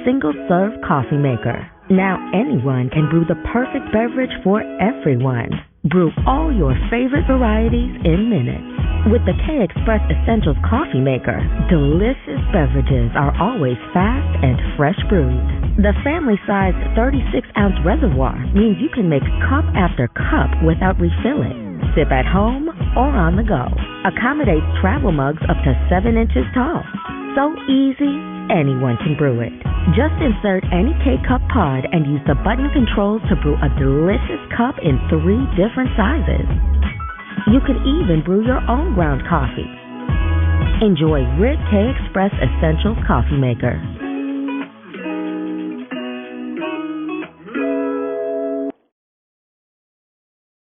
single-serve coffee maker. Now anyone can brew the perfect beverage for everyone. Brew all your favorite varieties in minutes. With the K-Express Essentials Coffee Maker, delicious beverages are always fast and fresh brewed. The family-sized 36-ounce reservoir means you can make cup after cup without refilling. Sip at home or on the go. Accommodates travel mugs up to 7 inches tall. So easy, anyone can brew it. Just insert any K-Cup pod and use the button controls to brew a delicious cup in 3 different sizes. You can even brew your own ground coffee. Enjoy Rig K-Express Essentials Coffee Maker.